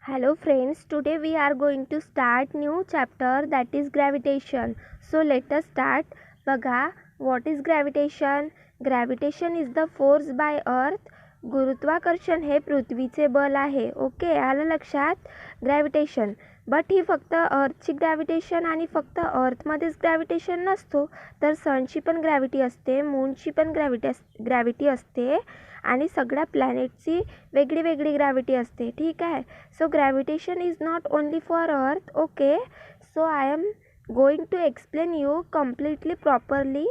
Hello friends, today we are going to start new chapter that is gravitation. So let us start. बघा, what is gravitation? Gravitation is the force by earth. गुरुत्वाकर्षण हे पृथ्वीचे बल आहे. Okay, आलं लक्षात? Gravitation. But he फक्त अर्थची gravitation आणि फक्त अर्थमध्येच ग्रॅव्हिटेशन नसतो, तर सनची पण ग्रॅव्हिटी असते, मूनची पण ग्रॅव्हिटी असते आणि सगळ्या प्लॅनेटची वेगळी वेगळी ग्रॅव्हिटी असते. ठीक आहे. So gravitation is not only for earth. Okay, so I am going to explain you completely properly.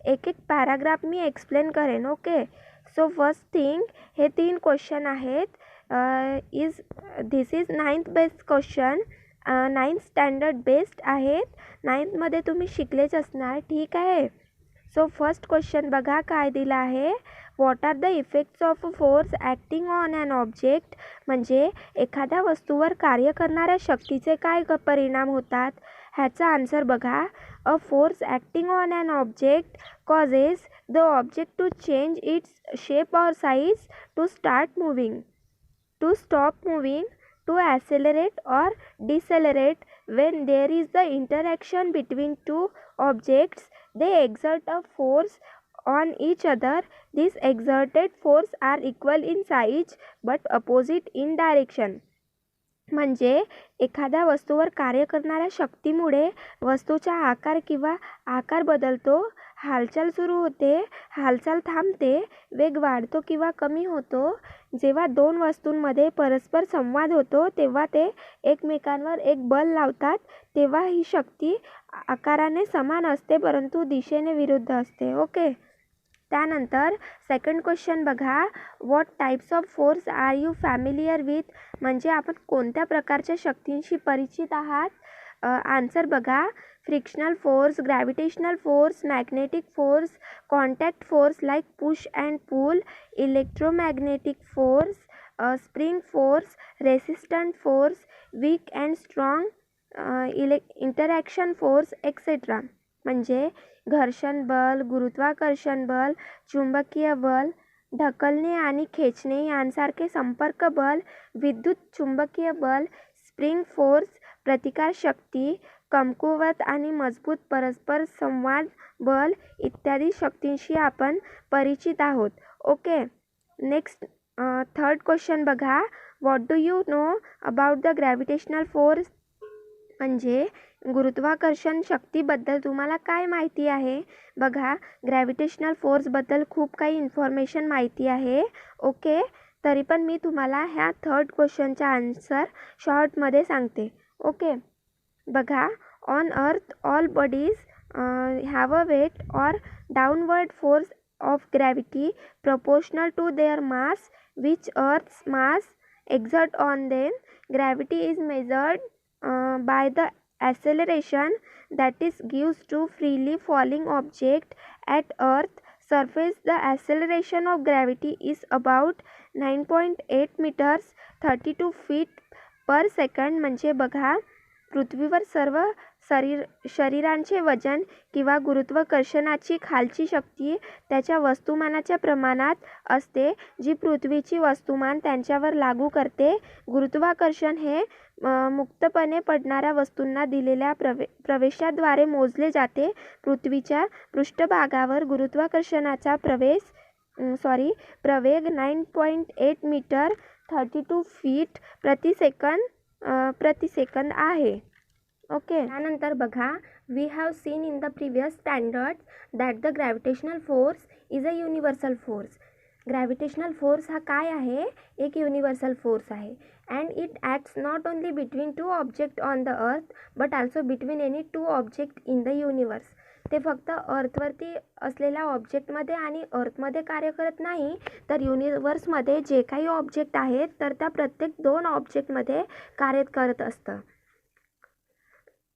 एक एक पॅराग्राफ मी एक्सप्लेन करेन. ओके, सो फर्स्ट थिंग, हे 3 क्वेश्चन आहेत. This is 9th based question. 9th standard based आहेत. 9thमध्ये तुम्ही शिकलेच असणार. ठीक आहे. सो फर्स्ट क्वेश्चन बघा काय दिला आहे. What are the effects of a force acting on an object. म्हणजे एखाद्या वस्तूवर कार्य करणाऱ्या शक्तीचे काय परिणाम होतात. ह्याचा आन्सर बघा. A force acting on an object causes the object to change its shape or size, to start moving, to stop moving, to accelerate or decelerate. When there is the interaction between two objects, they exert a force on each other. These exerted force are equal in size but opposite in direction. म्हणजे एखाद्या वस्तूवर कार्य करणाऱ्या शक्तीमुळे वस्तूचा आकार किंवा आकार बदलतो, हालचाल सुरू होते, हालचाल थांबते, वेग वाढतो किंवा कमी होतो. जेव्हा 2 वस्तूंमध्ये परस्पर संवाद होतो तेव्हा ते एकमेकांवर एक बल लावतात. तेव्हा ही शक्ती आकाराने समान असते परंतु दिशेने विरुद्ध असते. ओके, त्यानंतर सेकंड क्वेश्चन बघा. What types of force are you familiar with. म्हणजे आपण कोणत्या प्रकारच्या शक्तींशी परिचित आहात. आन्सर बघा. Frictional force, gravitational force, magnetic force, contact force like push and pull, electromagnetic force, spring force, resistant force, weak and strong, interaction force etcetera. म्हणजे घर्षण बल, गुरुत्वाकर्षण बल, चुंबकीय बल, ढकलणे आणि खेचणे यांसारखे संपर्क बल, विद्युत चुंबकीय बल, स्प्रिंग फोर्स, प्रतिकार शक्ती, कमकुवत आणि मजबूत परस्पर संवाद बल इत्यादी शक्तींशी आपण परिचित आहोत. ओके, नेक्स्ट थर्ड क्वेश्चन बघा. What do you know about the gravitational force. म्हणजे गुरुत्वाकर्षण शक्तीबद्दल तुम्हाला काय माहिती आहे. बघा, ग्रॅव्हिटेशनल फोर्सबद्दल खूप काही इन्फॉर्मेशन माहिती आहे. ओके, तरी पण मी तुम्हाला ह्या थर्ड क्वेश्चनचा आन्सर शॉर्टमध्ये सांगते. ओके, बघा. On earth all bodies have a weight or downward force of gravity proportional to their mass, which Earth's mass exert on them. Gravity is measured by the acceleration that is gives to freely falling object at Earth surface. The acceleration of gravity is about 9.8 meters, 32 feet per second. म्हणजे बघा, पृथ्वीवर सर्व शरीरांचे वजन किंवा गुरुत्वाकर्षणाची खालची शक्ती त्याच्या वस्तुमानाच्या प्रमाणात असते, जी पृथ्वीची वस्तुमान त्यांच्यावर लागू करते. गुरुत्वाकर्षण हे मुक्तपणे पडणाऱ्या वस्तूंना दिलेल्या प्रवेशाद्वारे मोजले जाते. पृथ्वीच्या पृष्ठभागावर गुरुत्वाकर्षणाचा प्रवेग 9.8 मीटर 32 फीट प्रति सेकंद आहे. ओके, त्यानंतर बघा. We have seen in the previous standards that the gravitational force is a universal force. Gravitational force हा काय आहे. एक युनिव्हर्सल फोर्स आहे. And it acts not only between 2 object on the earth but also between any 2 object in the universe. ते फक्त अर्थवरती असलेल्या ऑब्जेक्टमध्ये आणि अर्थमध्ये कार्य करत नाही, तर युनिवर्समध्ये जे काही ऑब्जेक्ट आहेत तर त्या प्रत्येक 2 ऑब्जेक्टमध्ये कार्य करत असतं.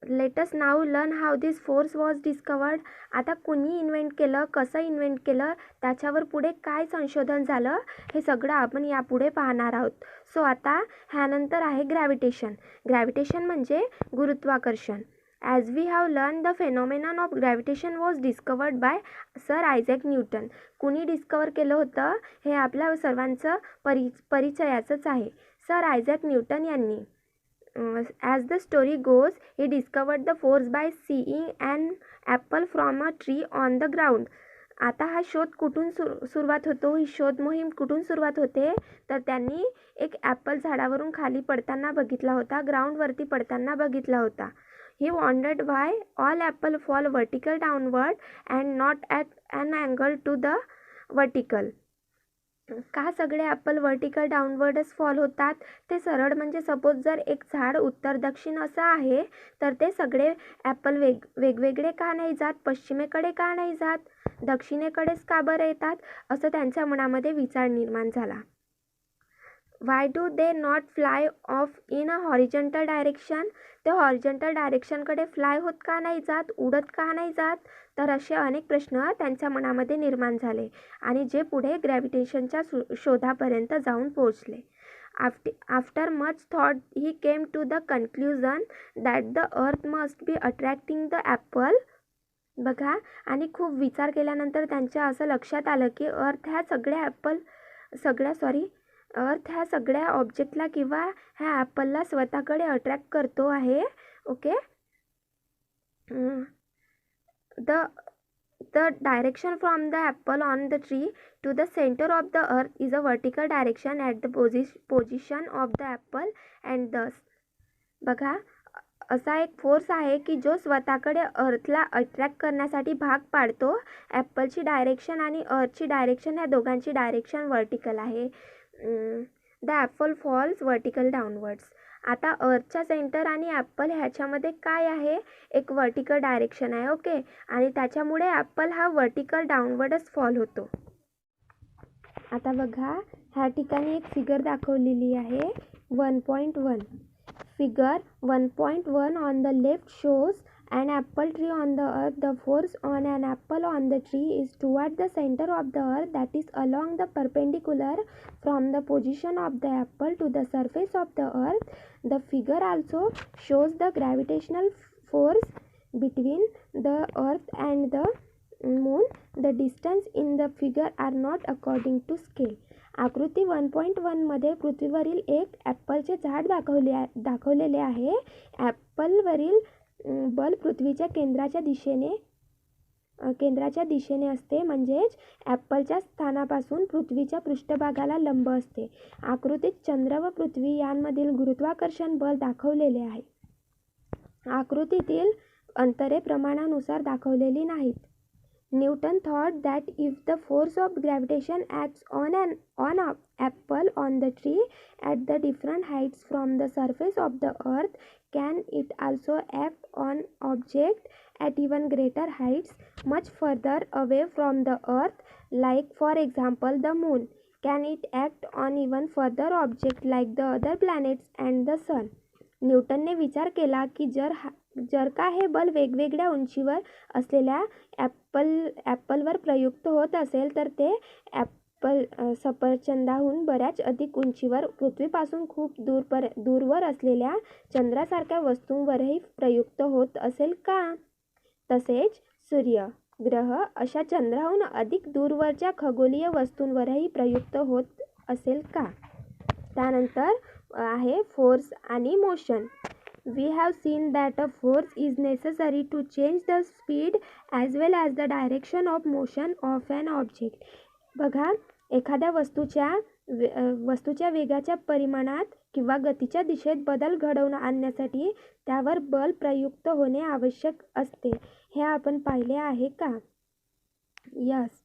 Let us now learn how this force was discovered. आता कुणी इन्व्हेंट केलं, कसं इन्व्हेंट केलं, त्याच्यावर पुढे काय संशोधन झालं, हे सगळं आपण यापुढे पाहणार आहोत. सो आता ह्यानंतर आहे ग्रॅव्हिटेशन. ग्रॅव्हिटेशन म्हणजे गुरुत्वाकर्षण. As we have learn the phenomenon of gravitation was discovered by sir Isaac Newton. कुणी डिस्कवर केलं होतं हे आपल्या सर्वांचं परिचयाचंच आहे. सर आयझॅक न्यूटन यांनी. As the story goes he discovered the force by seeing an apple from a tree on the ground. आता हा शोध कुठून सुरुवात होतो, ही शोध मोहीम कुठून सुरुवात होते, तर त्यांनी एक ॲपल झाडावरून खाली पडताना बघितला होता, ग्राउंडवरती पडताना बघितला होता. He wondered why all apple fall vertical downward and not at an angle to the vertical. का सगळे ॲपल वर्टिकल डाऊनवर्डच फॉल होतात? ते सरळ म्हणजे सपोज जर एक झाड उत्तर दक्षिण असं आहे तर ते सगळे ॲपल वेगवेगळे का नाही जात, पश्चिमेकडे का नाही जात, दक्षिणेकडेच का बरं येतात, असं त्यांच्या मनामध्ये विचार निर्माण झाला. Why do they not fly of in a horizontal direction. ते हॉरिझॉन्टल डायरेक्शनकडे फ्लाय होत का नाही जात, उडत का नाही जात, तर असे अनेक प्रश्न त्यांच्या मनामध्ये निर्माण झाले आणि जे पुढे ग्रॅव्हिटेशनच्या शोधापर्यंत जाऊन पोहोचले. After much thought he came to the conclusion that the earth must be attracting the apple. बघा, आणि खूप विचार केल्यानंतर त्यांच्या असं लक्षात आलं की अर्थ ह्या सगळ्या ऑब्जेक्टला किंवा ह्या ॲपलला स्वतःकडे अट्रॅक्ट करतो आहे. Okay. The direction from the apple on the tree to the center of the earth is a vertical direction at the position of the apple and thus. बघा, असा एक फोर्स आहे की जो स्वतःकडे अर्थला अट्रॅक्ट करण्यासाठी भाग पाडतो. ॲपलची डायरेक्शन आणि अर्थची डायरेक्शन ह्या दोघांची डायरेक्शन वर्टिकल आहे. The apple falls vertical downwards. आता अर्थच्या सेंटर आणि ॲपल ह्याच्यामध्ये काय आहे, एक वर्टिकल डायरेक्शन आहे. ओके, आणि त्याच्यामुळे ॲपल हा वर्टिकल डाऊनवर्डच फॉल होतो. आता बघा, ह्या ठिकाणी एक फिगर दाखवलेली आहे 1.1. Figure 1.1 on the left shows an apple tree on the earth. The force on an apple on the tree is toward the center of the earth, that is along the perpendicular from the position of the apple to the surface of the earth. The figure also shows the gravitational force between the earth and the moon. The distance in the figure are not according to scale. आकृती 1.1 मध्ये पृथ्वीवरील एक ॲपलचे झाड दाखवलेले आहे. ॲपलवरील बल पृथ्वीच्या केंद्राच्या दिशेने असते, म्हणजेच ॲपलच्या स्थानापासून पृथ्वीच्या पृष्ठभागाला लंब असते. आकृतीत चंद्र व पृथ्वी यांमधील गुरुत्वाकर्षण बल दाखवलेले आहे. आकृतीतील अंतरे प्रमाणानुसार दाखवलेली नाहीत. Newton thought that if the force of gravitation acts on an apple on the tree at the different heights from the surface of the earth, can it also act on object at even greater heights much further away from the earth, like for example the moon? Can it act on even further object like the other planets and the sun? न्यूटनने विचार केला की जर का हे बल वेगवेगळ्या उंचीवर असलेल्या ॲपलवर प्रयुक्त होत असेल तर ते सफरचंदाहून बऱ्याच अधिक उंचीवर पृथ्वीपासून खूप दूरवर असलेल्या चंद्रासारख्या वस्तूंवरही प्रयुक्त होत असेल का? तसेच सूर्य, ग्रह अशा चंद्राहून अधिक दूरवरच्या खगोलीय वस्तूंवरही प्रयुक्त होत असेल का? त्यानंतर आहे फोर्स आणि motion. We have seen that a force is necessary to change the speed as well as the direction of motion of an object. बघा, एखाद्या वस्तूच्या वेगाच्या परिमाणात किंवा गतीच्या दिशेत बदल घडवून आणण्यासाठी त्यावर बल प्रयुक्त होणे आवश्यक असते. हे आपण पाहिले आहे का? यस.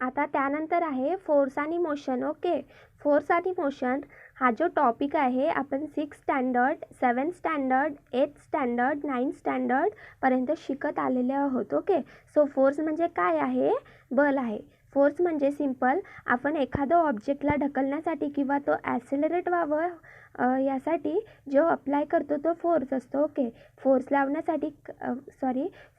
आता त्यानंतर आहे फोर्स आणि मोशन. ओके, फोर्स आणि मोशन हा जो टॉपिक आहे आपण 6th standard, 7th standard, 8th standard, 9th स्टँडर्डपर्यंत शिकत आलेले आहोत. ओके, सो फोर्स म्हणजे काय आहे? बल आहे. फोर्स म्हणजे सिम्पल, आपण एखादं ऑब्जेक्टला ढकलण्यासाठी किंवा तो ॲक्सेलरेट व्हावं यासाठी जो अप्लाय करतो तो फोर्स असतो. ओके,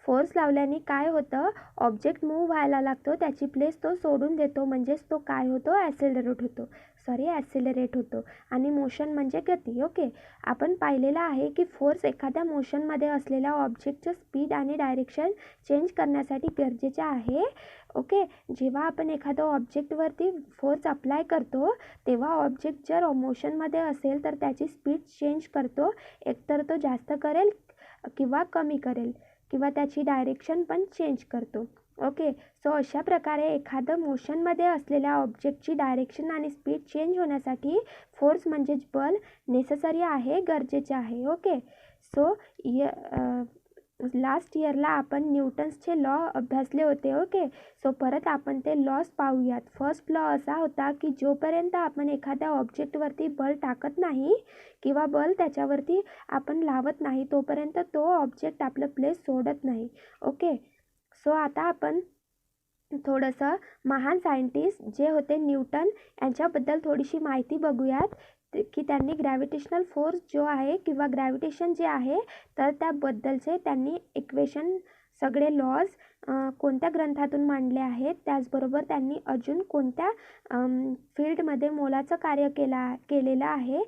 फोर्स लावल्याने काय होतं, ऑब्जेक्ट मूव्ह व्हायला लागतो, त्याची प्लेस तो सोडून देतो, म्हणजेच तो काय होतो, ॲक्सेलरेट होतो. ॲक्सिलरेट होतो. आणि मोशन म्हणजे गती. ओके, आपण पाहिलेलं आहे की फोर्स एखाद्या मोशनमध्ये असलेल्या ऑब्जेक्टचं स्पीड आणि डायरेक्शन चेंज करण्यासाठी गरजेचे आहे. ओके, जेव्हा आपण एखाद्या ऑब्जेक्टवरती फोर्स अप्लाय करतो तेव्हा ऑब्जेक्ट जर मोशनमध्ये असेल तर त्याची स्पीड चेंज करतो. एकतर तो जास्त करेल किंवा कमी करेल किंवा त्याची डायरेक्शन पण चेंज करतो. ओके, सो अशा प्रकारे एखादं मोशनमध्ये असलेल्या ऑब्जेक्टची डायरेक्शन आणि स्पीड चेंज होण्यासाठी फोर्स म्हणजेच बल नेसेसरी आहे, गरजेचे आहे. ओके, सो लास्ट इयरला आपण न्यूटन्सचे लॉ अभ्यासले होते. ओके, सो परत आपण ते लॉज पाहूयात. फर्स्ट लॉ असा होता की जोपर्यंत आपण एखाद्या ऑब्जेक्टवरती बल टाकत नाही किंवा बल त्याच्यावरती आपण लावत नाही तोपर्यंत तो ऑब्जेक्ट आपलं प्लेस सोडत नाही. ओके, सो आता आपण थोडंसं महान सायंटिस्ट जे होते न्यूटन यांच्याबद्दल थोडीशी माहिती बघूयात की त्यांनी ग्रॅव्हिटेशनल फोर्स जो आहे किंवा ग्रॅव्हिटेशन जे आहे तर त्याबद्दलचे त्यांनी इक्वेशन सगळे लॉज कोणत्या ग्रंथातून मांडले आहेत, त्याचबरोबर त्यांनी अजून कोणत्या फील्डमध्ये मोलाचं कार्य केलेलं आहे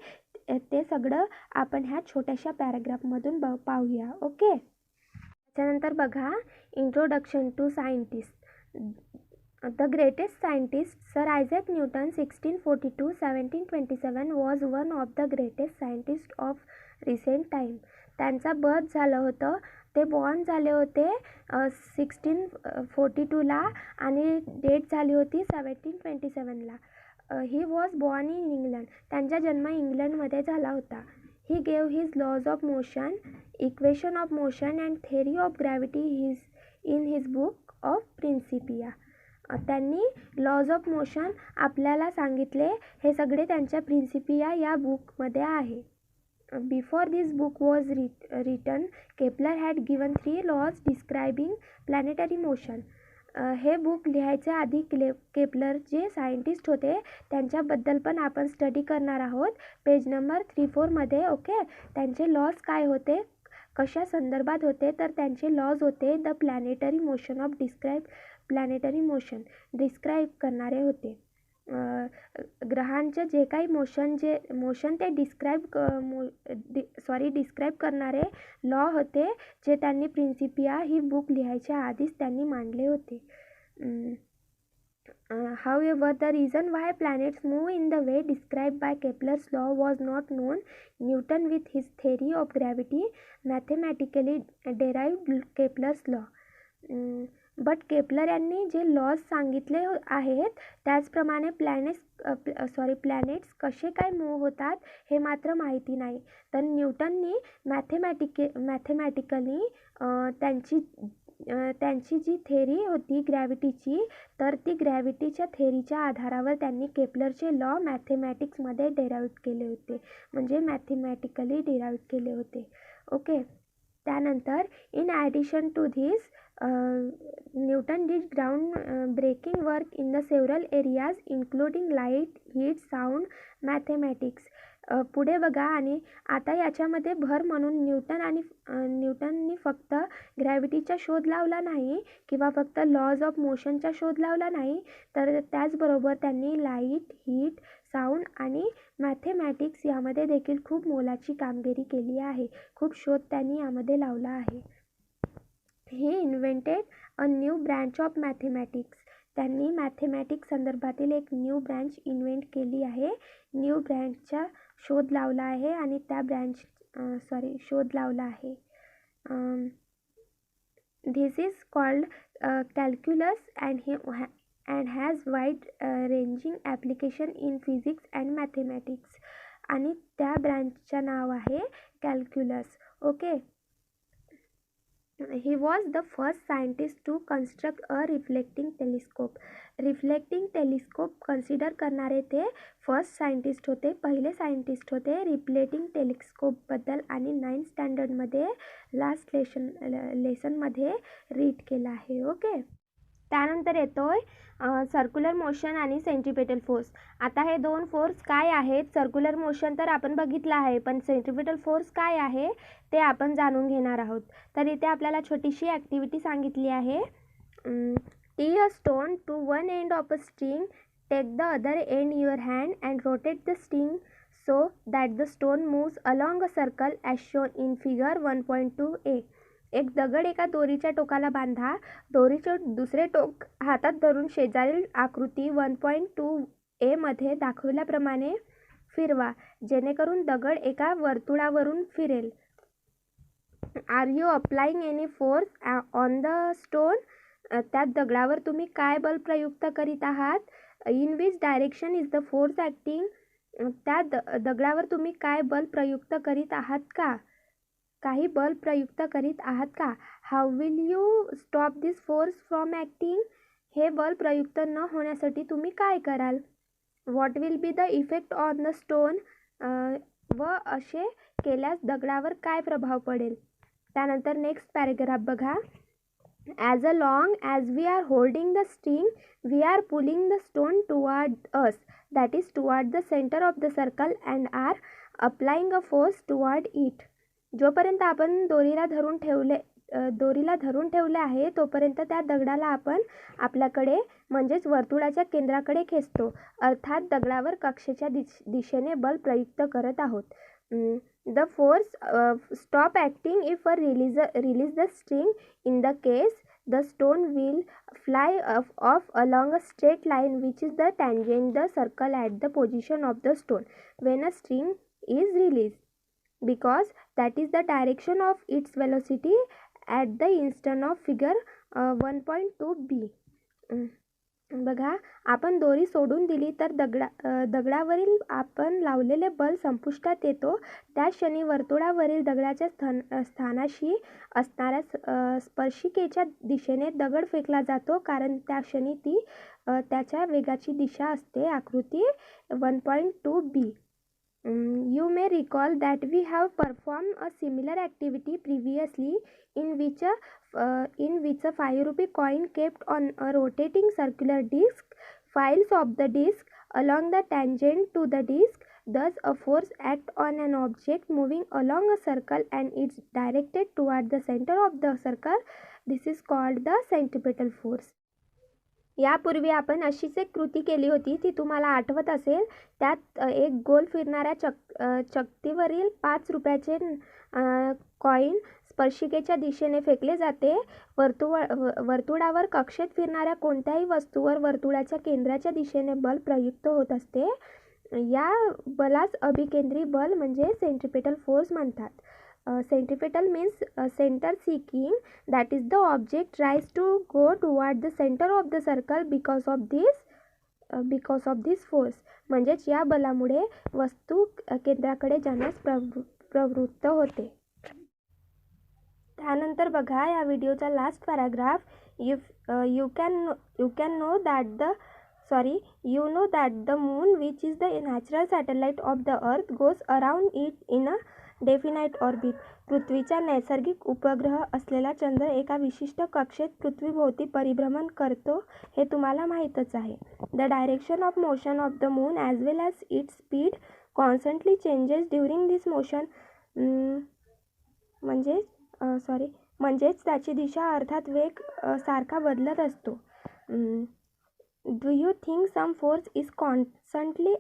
ते सगळं आपण ह्या छोट्याशा पॅराग्राफमधून पाहूया. ओके, त्याच्यानंतर बघा, introduction to scientist. The greatest scientist, Sir Isaac Newton, 1642-1727, was one of the greatest scientists of recent time. त्यांचा बर्थ झालं होतं, ते बॉर्न झाले होते 1642ला आणि डेट झाली होती 1727ला. He was born in England. त्यांचा जन्म इंग्लंडमध्ये झाला होता. He gave his laws of motion, equation of motion and theory of gravity in his book of Principia. त्यांनी लॉज ऑफ मोशन आपल्याला सांगितले. हे सगळे त्यांच्या प्रिन्सिपिया या बुकमध्ये आहे. Before this book was written, Kepler had given 3 laws describing planetary motion. हे बुक लिहायच्या आधी केपलर जे सायंटिस्ट होते त्यांच्याबद्दल पण आपण स्टडी करणार आहोत पेज नंबर 3-4मध्ये. ओके, त्यांचे लॉज काय होते, कशा संदर्भात होते, तर त्यांचे लॉज होते the planetary motion of planetary motion describe करणारे होते. ग्रहांचे जे काही मोशन ते डिस्क्राईब करणारे लॉ होते जे त्यांनी प्रिन्सिपिया ही बुक लिहायच्या आधीच त्यांनी मांडले होते. However, the reason why planets move in the way described by Kepler's law was not known. Newton, with his theory of gravity, mathematically derived Kepler's law. But Kepler यांनी जे लॉज सांगितले आहेत त्याचप्रमाणे प्लॅनेट्स कसे काय मूव्ह होतात हे मात्र माहिती नाही. तर न्यूटननी मॅथेमॅटिकली त्यांची जी थेरी होती ग्रॅव्हिटीची, तर ती ग्रॅव्हिटीच्या थेरीच्या आधारावर त्यांनी केपलरचे लॉ मॅथेमॅटिक्समध्ये डेराईव्ह केले होते, म्हणजे मॅथेमॅटिकली डेराईव्ह केले होते. ओके, त्यानंतर in addition to this Newton did ground breaking work in the several areas including light, heat, sound, mathematics. पुढे बघा, आणि आता याच्यामध्ये भर म्हणून न्यूटननी फक्त ग्रॅव्हिटीचा शोध लावला नाही किंवा फक्त लॉज ऑफ मोशनचा शोध लावला नाही, तर त्याचबरोबर त्यांनी लाईट, हीट, साऊंड आणि मॅथेमॅटिक्स यामध्ये देखील खूप मोलाची कामगिरी केली आहे. खूप शोध त्यांनी यामध्ये लावला आहे. He invented a new branch of mathematics. त्यांनी मॅथेमॅटिक्स संदर्भातील एक न्यू ब्रँच इन्व्हेंट केली आहे. न्यू ब्रँचचा शोध लावला आहे आणि त्या शोध लावला आहे. This is called calculus and has wide ranging application in physics and mathematics. आणि त्या ब्रँचचं नाव आहे calculus. Okay, he was the first scientist to construct a reflecting telescope. Reflecting telescope consider करणारे ते फर्स्ट सायंटिस्ट होते, पहिले सायंटिस्ट होते. Reflecting टेलिस्कोपबद्दल आणि 9th स्टँडर्डमध्ये last लेसनमध्ये read केलं आहे. ओके, त्यानंतर येतोय सर्क्युलर मोशन आणि सेंट्रिपेटल फोर्स. आता हे दोन फोर्स काय आहेत, सर्क्युलर मोशन तर आपण बघितलं आहे, पण सेंट्रिपेटल फोर्स काय आहे ते आपण जाणून घेणार आहोत. तर इथे आपल्याला छोटीशी ॲक्टिव्हिटी सांगितली आहे. Tie a stone to one end of a string Take the other end in your hand and rotate the string so that the stone moves along a circle as shown in figure 1.2a. एक दगड एका दोरीच्या टोकाला बांधा. दोरीचे दुसरे टोक हातात धरून शेजारील आकृती 1.2a मध्ये दाखवल्याप्रमाणे फिरवा, जेणेकरून दगड एका वर्तुळावरून फिरेल. Are you applying any force on the stone? त्या दगडावर तुम्ही काय बल प्रयुक्त करीत आहात? In which direction is the force acting? त्या दगडावर तुम्ही काय बल प्रयुक्त करीत आहात का? काही बल प्रयुक्त करीत आहात का? How will you stop this force from acting? हे बल प्रयुक्त न होण्यासाठी तुम्ही काय कराल? What will be the effect on the stone? व असे केल्यास दगडावर काय प्रभाव पडेल? त्यानंतर नेक्स्ट पॅरेग्राफ बघा. As long as we are holding the string, we are pulling the stone toward us, that is toward the center of the circle, and are applying a force toward it. जोपर्यंत आपण दोरीला धरून ठेवले आहे तोपर्यंत त्या दगडाला आपण आपल्याकडे म्हणजेच वर्तुळाच्या केंद्राकडे खेचतो, अर्थात दगडावर कक्षेच्या दिशेने बल प्रयुक्त करत आहोत. The force stop acting if we release the string. In the case, the stone will fly off along a straight line which is the tangent the circle at the position of the stone when a string is released, because that is the direction of its velocity at the instant of figure 1.2b. बघा, आपण दोरी सोडून दिली तर दगडावरील आपण लावलेले बल संपुष्टात येतो. त्या क्षणी वर्तुळावरील दगडाच्या स्थानाशी असणाऱ्या स्पर्शिकेच्या दिशेने दगड फेकला जातो, कारण त्या क्षणी ती त्याच्या वेगाची दिशा असते. आकृती 1.2b. You may recall that we have performed a similar activity previously in which a 5 rupee coin kept on a rotating circular disc files of the disc along the tangent to the disc. Thus, a force acts on an object moving along a circle and it's directed toward the center of the circle. This is called the centripetal force. यापूर्वी आपण अशीच एक कृती केली होती, ती तुम्हाला आठवत असेल. त्यात एक गोल फिरणाऱ्या चकतीवरील 5 रुपयाचे कॉईन स्पर्शिकेच्या दिशेने फेकले जाते. वर्तुळावर कक्षेत फिरणाऱ्या कोणत्याही वस्तूवर वर्तुळाच्या केंद्राच्या दिशेने बल प्रयुक्त होत असते. या बलास अभिकेंद्री बल म्हणजे सेंट्रिपेटल फोर्स म्हणतात. Centripetal means center seeking, that is the object tries to go toward the center of the circle because of this force. म्हणजेच या बलामुळे वस्तू केंद्राकडे जाण्यास प्रवृत्त होते. त्यानंतर बघा या व्हिडिओचा last paragraph. You know that the moon, which is the natural satellite of the earth, goes around it in a definite orbit. पृथ्वीचा नैसर्गिक उपग्रह असलेला चंद्र एका विशिष्ट कक्षेत पृथ्वीभोवती परिभ्रमण करतो हे तुम्हाला माहीतच आहे. The direction of motion of the moon as well as its speed constantly changes during this motion. म्हणजेच त्याची दिशा अर्थात वेग सारखा बदलत असतो. Do you think some force is constantly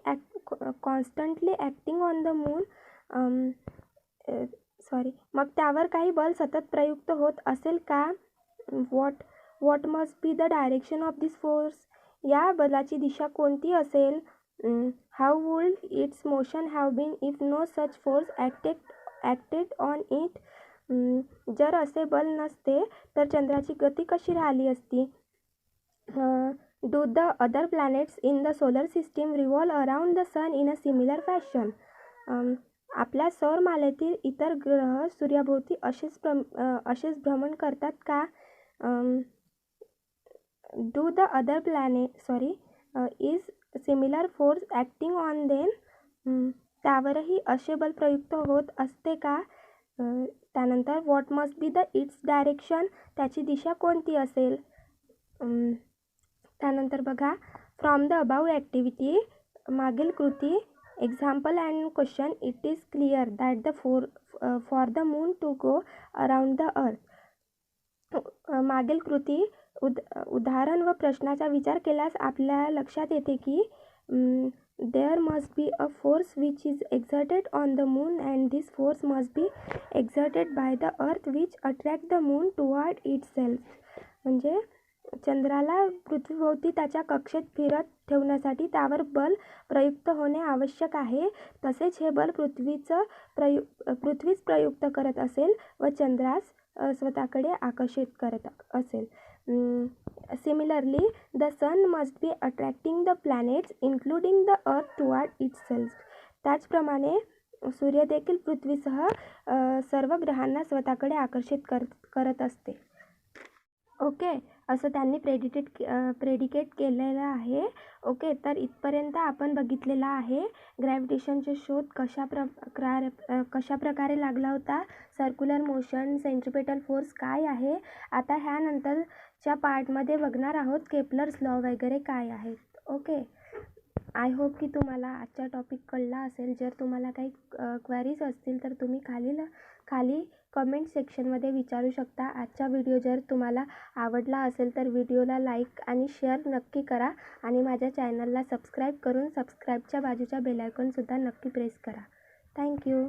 acting on the moon? मग त्यावर काही बल सतत प्रयुक्त होत असेल का? What must be the direction of this force? या बलाची दिशा कोणती असेल? How would its motion have been if no such force acted on it? जर असे बल नसते तर चंद्राची गती कशी राहिली असती? Do the other planets in the solar system revolve around the sun in a similar fashion? आपल्या सौरमालेतील इतर ग्रह सूर्याभोवती असेच भ्रमण करतात का? Do the other is similar force acting on them? त्यावरही असे बल प्रयुक्त होत असते का? त्यानंतर what must be the its direction? त्याची दिशा कोणती असेल? त्यानंतर बघा, फ्रॉम द अबाव ॲक्टिव्हिटी, मागील कृती, example and question, it is clear that for the moon to go around the earth. मागील कृती उदाहरण व प्रश्नाचा विचार केल्यास आपल्या लक्षात येते की there must be a force which is exerted on the moon and this force must be exerted by the earth which attract the moon toward itself. म्हणजे चंद्राला पृथ्वीभोवती त्याच्या कक्षेत फिरत ठेवण्यासाठी त्यावर बल प्रयुक्त होणे आवश्यक आहे. तसेच हे बल पृथ्वीच प्रयुक्त करत असेल व चंद्रास स्वतःकडे आकर्षित करत असेल. Similarly, the sun must be attracting the planets including the earth toward itself. त्याचप्रमाणे सूर्य देखील पृथ्वीसह सर्व ग्रहांना स्वतःकडे आकर्षित करत असते. ओके, असं त्यांनी प्रेडिकेट केलेलं आहे. ओके, तर इथपर्यंत आपण बघितलेला आहे ग्रॅव्हिटेशनचा शोध कशा प्रकारे लागला होता, सर्क्युलर मोशन, सेंट्रिपेटल फोर्स काय आहे. आता ह्यानंतरच्या पार्टमध्ये बघणार आहोत केपलर्स लॉ वगैरे काय आहेत. ओके, आय होप की तुम्हाला आजचा टॉपिक कळला असेल. जर तुम्हाला काही क्वेरीज असतील तर तुम्ही खाली कमेंट सेक्शनमध्ये विचारू शकता. आजचा व्हिडिओ जर तुम्हाला आवडला असेल तर व्हिडिओला लाईक आणि शेअर नक्की करा आणि माझ्या चॅनलला सबस्क्राईब करून सबस्क्राईबच्या बाजूच्या बेल आयकॉनसुद्धा नक्की प्रेस करा. थँक्यू.